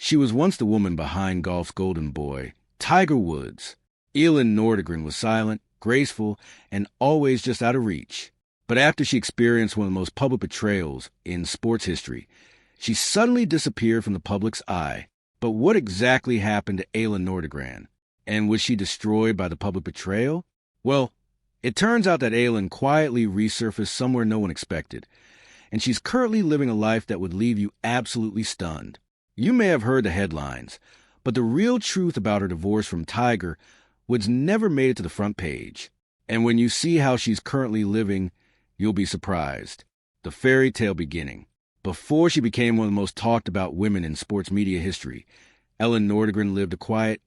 She was once the woman behind golf's golden boy, Tiger Woods. Elin Nordegren was silent, graceful, and always just out of reach. But after she experienced one of the most public betrayals in sports history, she suddenly disappeared from the public's eye. But what exactly happened to Elin Nordegren? And was she destroyed by the public betrayal? Well, it turns out that Elin quietly resurfaced somewhere no one expected, and she's currently living a life that would leave you absolutely stunned. You may have heard the headlines, but the real truth about her divorce from Tiger Woods never made it to the front page. And when you see how she's currently living, you'll be surprised. The fairy tale beginning. Before she became one of the most talked about women in sports media history, Elin Nordegren lived a quiet,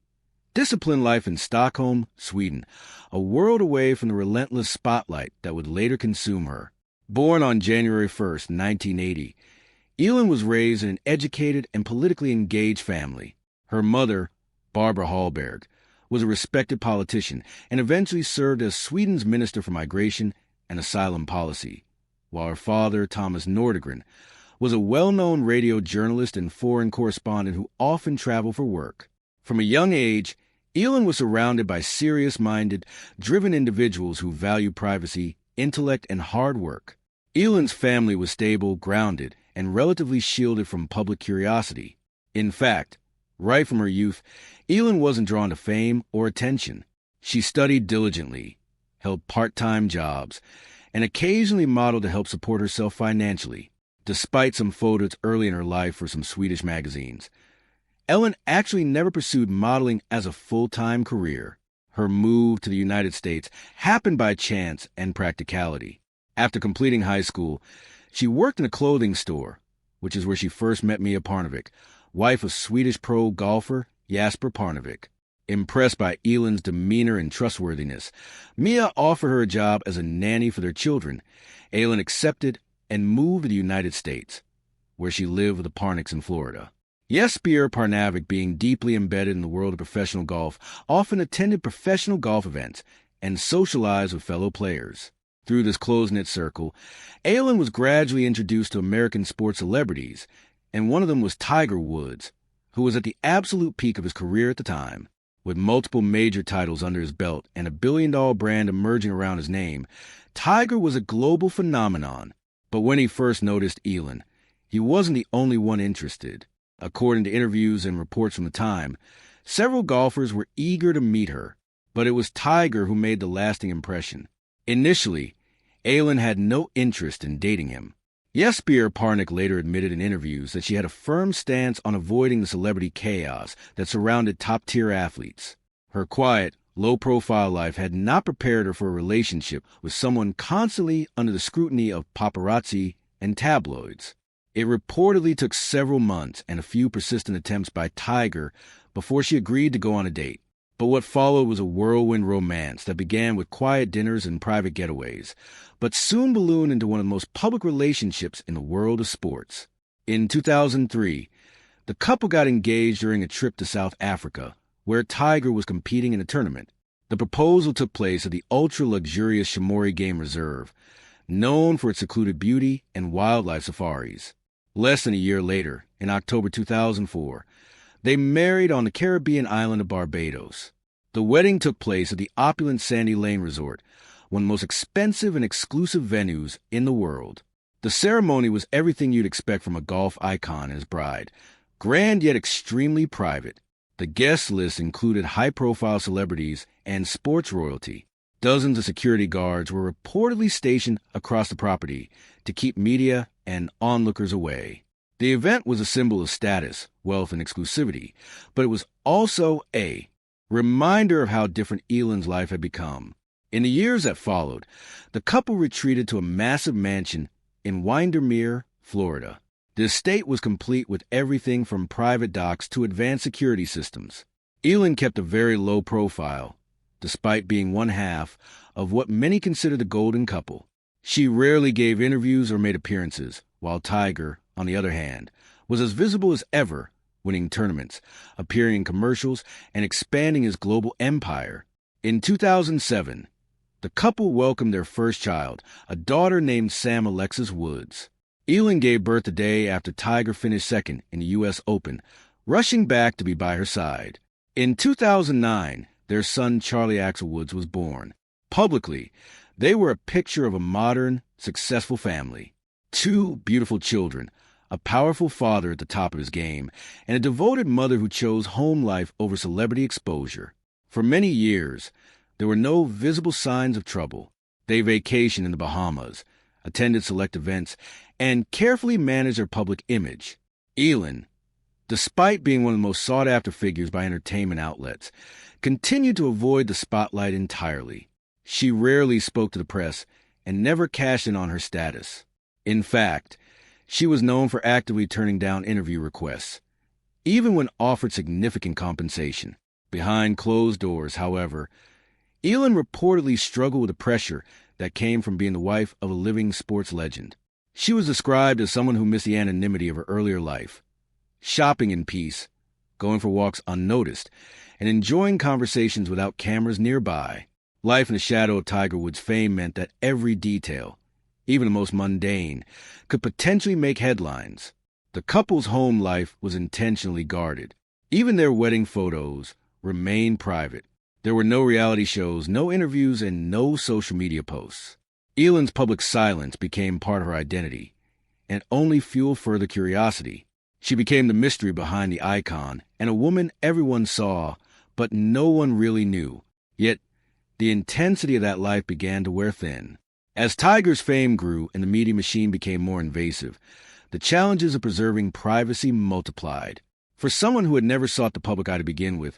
disciplined life in Stockholm, Sweden, a world away from the relentless spotlight that would later consume her. Born on January 1st, 1980, Elin was raised in an educated and politically engaged family. Her mother, Barbara Hallberg, was a respected politician and eventually served as Sweden's Minister for Migration and Asylum Policy, while her father, Thomas Nordegren, was a well-known radio journalist and foreign correspondent who often traveled for work. From a young age, Elin was surrounded by serious-minded, driven individuals who value privacy, intellect, and hard work. Elin's family was stable, grounded, and relatively shielded from public curiosity. In fact, right from her youth, Elin wasn't drawn to fame or attention. She studied diligently, held part-time jobs, and occasionally modeled to help support herself financially, despite some photos early in her life for some Swedish magazines. Elin actually never pursued modeling as a full-time career. Her move to the United States happened by chance and practicality. After completing high school, she worked in a clothing store, which is where she first met Mia Parnevik, wife of Swedish pro golfer Jasper Parnevik. Impressed by Elin's demeanor and trustworthiness, Mia offered her a job as a nanny for their children. Elin accepted and moved to the United States, where she lived with the Parniks in Florida. Jesper Parnevik, being deeply embedded in the world of professional golf, often attended professional golf events and socialized with fellow players. Through this close-knit circle, Elin was gradually introduced to American sports celebrities, and one of them was Tiger Woods, who was at the absolute peak of his career at the time. With multiple major titles under his belt and a billion-dollar brand emerging around his name, Tiger was a global phenomenon. But when he first noticed Elin, he wasn't the only one interested. According to interviews and reports from the time, several golfers were eager to meet her, but it was Tiger who made the lasting impression. Initially, Elin had no interest in dating him. Jesper Parnik later admitted in interviews that she had a firm stance on avoiding the celebrity chaos that surrounded top-tier athletes. Her quiet, low-profile life had not prepared her for a relationship with someone constantly under the scrutiny of paparazzi and tabloids. It reportedly took several months and a few persistent attempts by Tiger before she agreed to go on a date. But what followed was a whirlwind romance that began with quiet dinners and private getaways, but soon ballooned into one of the most public relationships in the world of sports. In 2003, the couple got engaged during a trip to South Africa, where Tiger was competing in a tournament. The proposal took place at the ultra-luxurious Shamori Game Reserve, known for its secluded beauty and wildlife safaris. Less than a year later, in October 2004, they married on the Caribbean island of Barbados. The wedding took place at the opulent Sandy Lane Resort, one of the most expensive and exclusive venues in the world. The ceremony was everything you'd expect from a golf icon and his bride, grand yet extremely private. The guest list included high-profile celebrities and sports royalty. Dozens of security guards were reportedly stationed across the property to keep media and onlookers away. The event was a symbol of status, wealth, and exclusivity, but it was also a reminder of how different Elin's life had become. In the years that followed, the couple retreated to a massive mansion in Windermere, Florida. The estate was complete with everything from private docks to advanced security systems. Elin kept a very low profile, despite being one half of what many consider the golden couple. She rarely gave interviews or made appearances, while Tiger, on the other hand, was as visible as ever, winning tournaments, appearing in commercials, and expanding his global empire. In 2007, the couple welcomed their first child, a daughter named Sam Alexis Woods. Elin gave birth the day after Tiger finished second in the U.S. Open, rushing back to be by her side. In 2009, their son Charlie Axel Woods was born. Publicly, they were a picture of a modern, successful family. 2 beautiful children, a powerful father at the top of his game, and a devoted mother who chose home life over celebrity exposure. For many years, there were no visible signs of trouble. They vacationed in the Bahamas, attended select events, and carefully managed their public image. Elin, despite being one of the most sought-after figures by entertainment outlets, continued to avoid the spotlight entirely. She rarely spoke to the press and never cashed in on her status. In fact, she was known for actively turning down interview requests, even when offered significant compensation. Behind closed doors, however, Elin reportedly struggled with the pressure that came from being the wife of a living sports legend. She was described as someone who missed the anonymity of her earlier life, shopping in peace, going for walks unnoticed, and enjoying conversations without cameras nearby. Life in the shadow of Tiger Woods' fame meant that every detail, even the most mundane, could potentially make headlines. The couple's home life was intentionally guarded. Even their wedding photos remained private. There were no reality shows, no interviews, and no social media posts. Elin's public silence became part of her identity, and only fueled further curiosity. She became the mystery behind the icon, and a woman everyone saw, but no one really knew. Yet, the intensity of that life began to wear thin. As Tiger's fame grew and the media machine became more invasive, the challenges of preserving privacy multiplied. For someone who had never sought the public eye to begin with,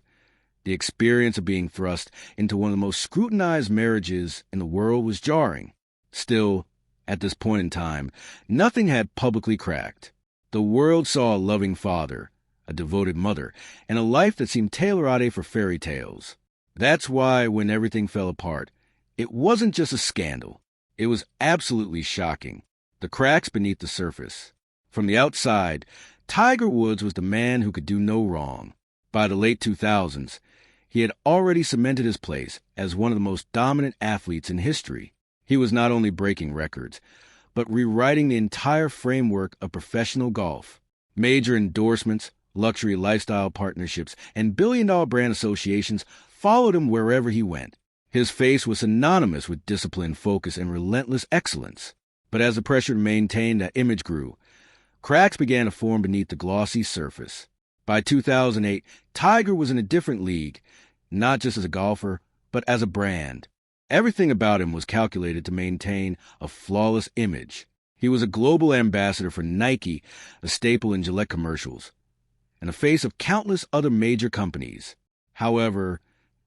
the experience of being thrust into one of the most scrutinized marriages in the world was jarring. Still, at this point in time, nothing had publicly cracked. The world saw a loving father, a devoted mother, and a life that seemed tailor-made for fairy tales. That's why, when everything fell apart, it wasn't just a scandal. It was absolutely shocking. The cracks beneath the surface. From the outside, Tiger Woods was the man who could do no wrong. By the late 2000s, he had already cemented his place as one of the most dominant athletes in history. He was not only breaking records, but rewriting the entire framework of professional golf. Major endorsements, luxury lifestyle partnerships, and billion-dollar brand associations followed him wherever he went. His face was synonymous with discipline, focus, and relentless excellence. But as the pressure to maintain that image grew, cracks began to form beneath the glossy surface. By 2008, Tiger was in a different league, not just as a golfer, but as a brand. Everything about him was calculated to maintain a flawless image. He was a global ambassador for Nike, a staple in Gillette commercials, and the face of countless other major companies. However,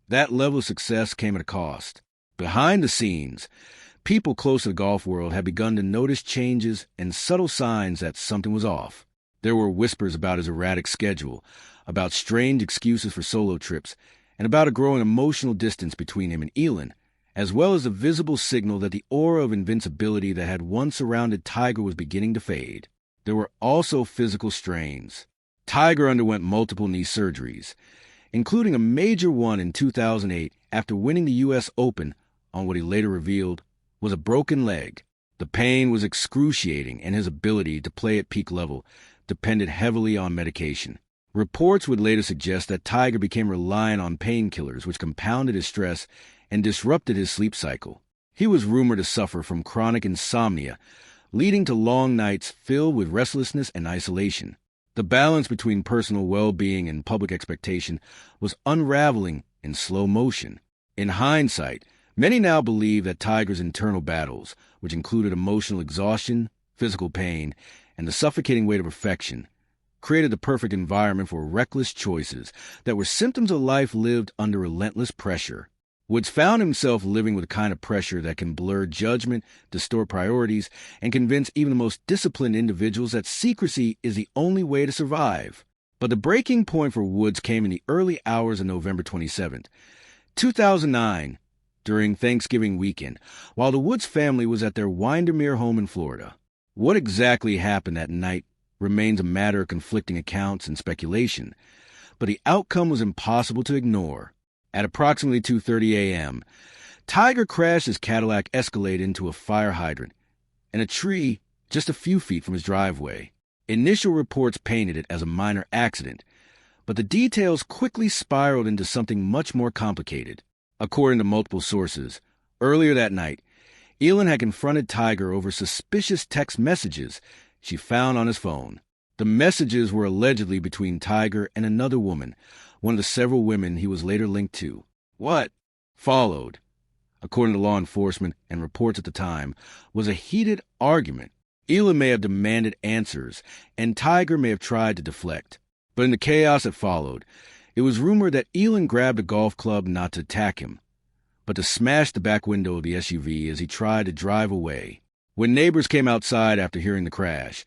that level of success came at a cost. Behind the scenes, people close to the golf world had begun to notice changes and subtle signs that something was off. There were whispers about his erratic schedule, about strange excuses for solo trips, and about a growing emotional distance between him and Elin, as well as a visible signal that the aura of invincibility that had once surrounded Tiger was beginning to fade. There were also physical strains. Tiger underwent multiple knee surgeries, including a major one in 2008 after winning the U.S. Open on what he later revealed was a broken leg. The pain was excruciating, and his ability to play at peak level depended heavily on medication. Reports would later suggest that Tiger became reliant on painkillers, which compounded his stress and disrupted his sleep cycle. He was rumored to suffer from chronic insomnia, leading to long nights filled with restlessness and isolation. The balance between personal well-being and public expectation was unraveling in slow motion. In hindsight, many now believe that Tiger's internal battles, which included emotional exhaustion, physical pain, and the suffocating weight of perfection, created the perfect environment for reckless choices that were symptoms of life lived under relentless pressure. Woods found himself living with a kind of pressure that can blur judgment, distort priorities, and convince even the most disciplined individuals that secrecy is the only way to survive. But the breaking point for Woods came in the early hours of November 27th, 2009, during Thanksgiving weekend, while the Woods family was at their Windermere home in Florida. What exactly happened that night remains a matter of conflicting accounts and speculation, but the outcome was impossible to ignore. At approximately 2:30 a.m., Tiger crashed his Cadillac Escalade into a fire hydrant and a tree just a few feet from his driveway. Initial reports painted it as a minor accident, But the details quickly spiraled into something much more complicated. According to multiple sources, earlier that night, Elin had confronted Tiger over suspicious text messages she found on his phone. The messages were allegedly between Tiger and another woman, one of the several women he was later linked to. What followed, according to law enforcement and reports at the time, was a heated argument. Elin may have demanded answers, and Tiger may have tried to deflect. But in the chaos that followed, it was rumored that Elin grabbed a golf club not to attack him, but to smash the back window of the SUV as he tried to drive away. When neighbors came outside after hearing the crash,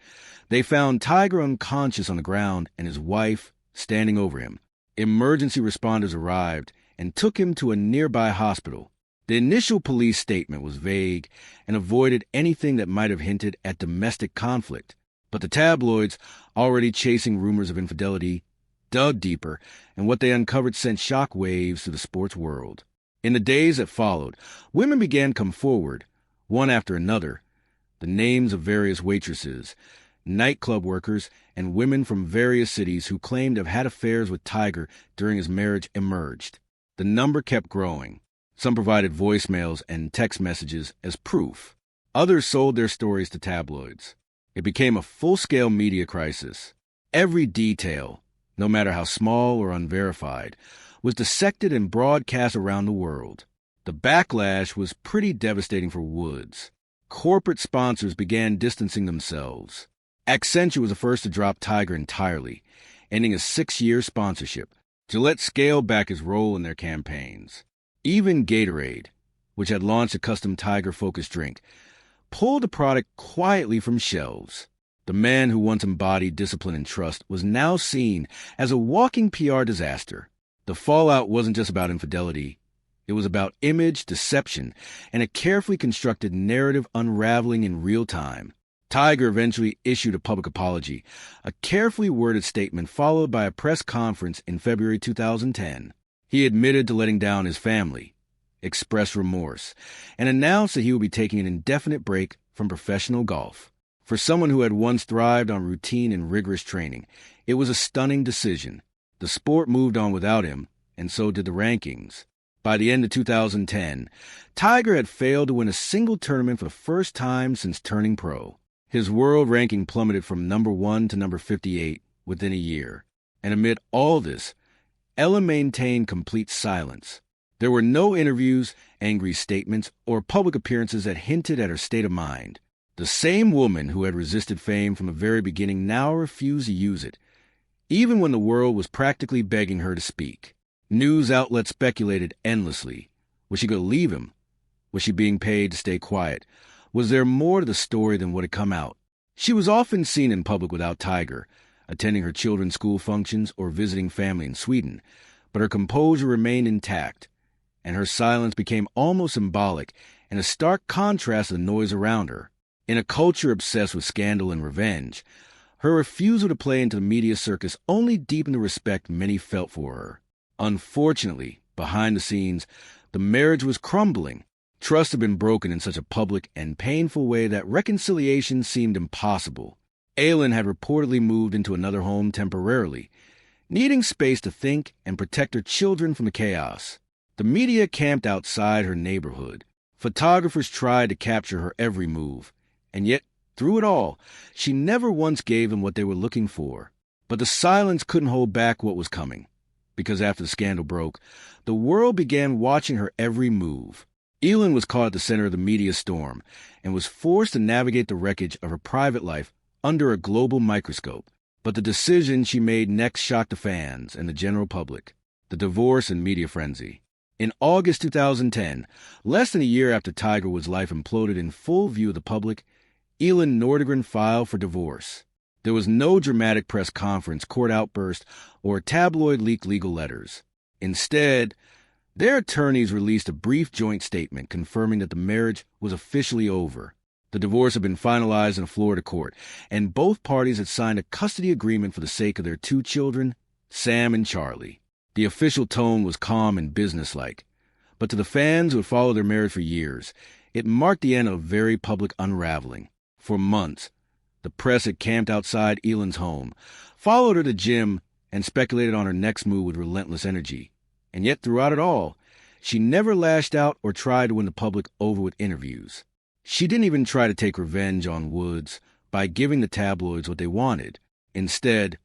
they found Tiger unconscious on the ground and his wife standing over him. Emergency responders arrived and took him to a nearby hospital. The initial police statement was vague and avoided anything that might have hinted at domestic conflict. But the tabloids, already chasing rumors of infidelity, dug deeper, and what they uncovered sent shock waves through the sports world. In the days that followed, women began to come forward, one after another. The names of various waitresses, nightclub workers, and women from various cities who claimed to have had affairs with Tiger during his marriage emerged. The number kept growing. Some provided voicemails and text messages as proof. Others sold their stories to tabloids. It became a full-scale media crisis. Every detail, no matter how small or unverified, was dissected and broadcast around the world. The backlash was pretty devastating for Woods. Corporate sponsors began distancing themselves. Accenture was the first to drop Tiger entirely, ending a 6-year sponsorship. Gillette scaled back his role in their campaigns. Even Gatorade, which had launched a custom Tiger-focused drink, pulled the product quietly from shelves. The man who once embodied discipline and trust was now seen as a walking PR disaster. The fallout wasn't just about infidelity. It was about image, deception, and a carefully constructed narrative unraveling in real time. Tiger eventually issued a public apology, a carefully worded statement followed by a press conference in February 2010. He admitted to letting down his family, expressed remorse, and announced that he would be taking an indefinite break from professional golf. For someone who had once thrived on routine and rigorous training, it was a stunning decision. The sport moved on without him, and so did the rankings. By the end of 2010, Tiger had failed to win a single tournament for the first time since turning pro. His world ranking plummeted from number 1 to number 58 within a year. And amid all this, Elin maintained complete silence. There were no interviews, angry statements, or public appearances that hinted at her state of mind. The same woman who had resisted fame from the very beginning now refused to use it, even when the world was practically begging her to speak. News outlets speculated endlessly. Was she going to leave him? Was she being paid to stay quiet? Was there more to the story than what had come out? She was often seen in public without Tiger, attending her children's school functions or visiting family in Sweden, but her composure remained intact, and her silence became almost symbolic and a stark contrast to the noise around her. In a culture obsessed with scandal and revenge, her refusal to play into the media circus only deepened the respect many felt for her. Unfortunately, behind the scenes, the marriage was crumbling. Trust had been broken in such a public and painful way that reconciliation seemed impossible. Elin had reportedly moved into another home temporarily, needing space to think and protect her children from the chaos. The media camped outside her neighborhood. Photographers tried to capture her every move, and yet, through it all, she never once gave them what they were looking for. But the silence couldn't hold back what was coming, because after the scandal broke, the world began watching her every move. Elin was caught at the center of the media storm and was forced to navigate the wreckage of her private life under a global microscope. But the decision she made next shocked the fans and the general public: the divorce and media frenzy. In August 2010, less than a year after Tiger Woods' life imploded in full view of the public, Elin Nordegren filed for divorce. There was no dramatic press conference, court outburst, or tabloid-leaked legal letters. Instead, their attorneys released a brief joint statement confirming that the marriage was officially over. The divorce had been finalized in a Florida court, and both parties had signed a custody agreement for the sake of their 2 children, Sam and Charlie. The official tone was calm and businesslike, but to the fans who had followed their marriage for years, it marked the end of a very public unraveling. For months, the press had camped outside Elin's home, followed her to the gym, and speculated on her next move with relentless energy. And yet, throughout it all, she never lashed out or tried to win the public over with interviews. She didn't even try to take revenge on Woods by giving the tabloids what they wanted. Instead,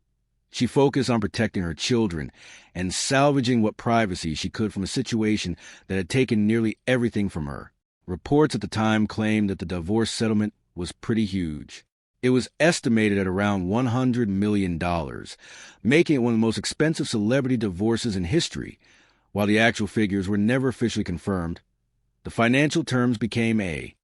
she focused on protecting her children and salvaging what privacy she could from a situation that had taken nearly everything from her. Reports at the time claimed that the divorce settlement was pretty huge. It was estimated at around $100 million, making it one of the most expensive celebrity divorces in history. While the actual figures were never officially confirmed, the financial terms became a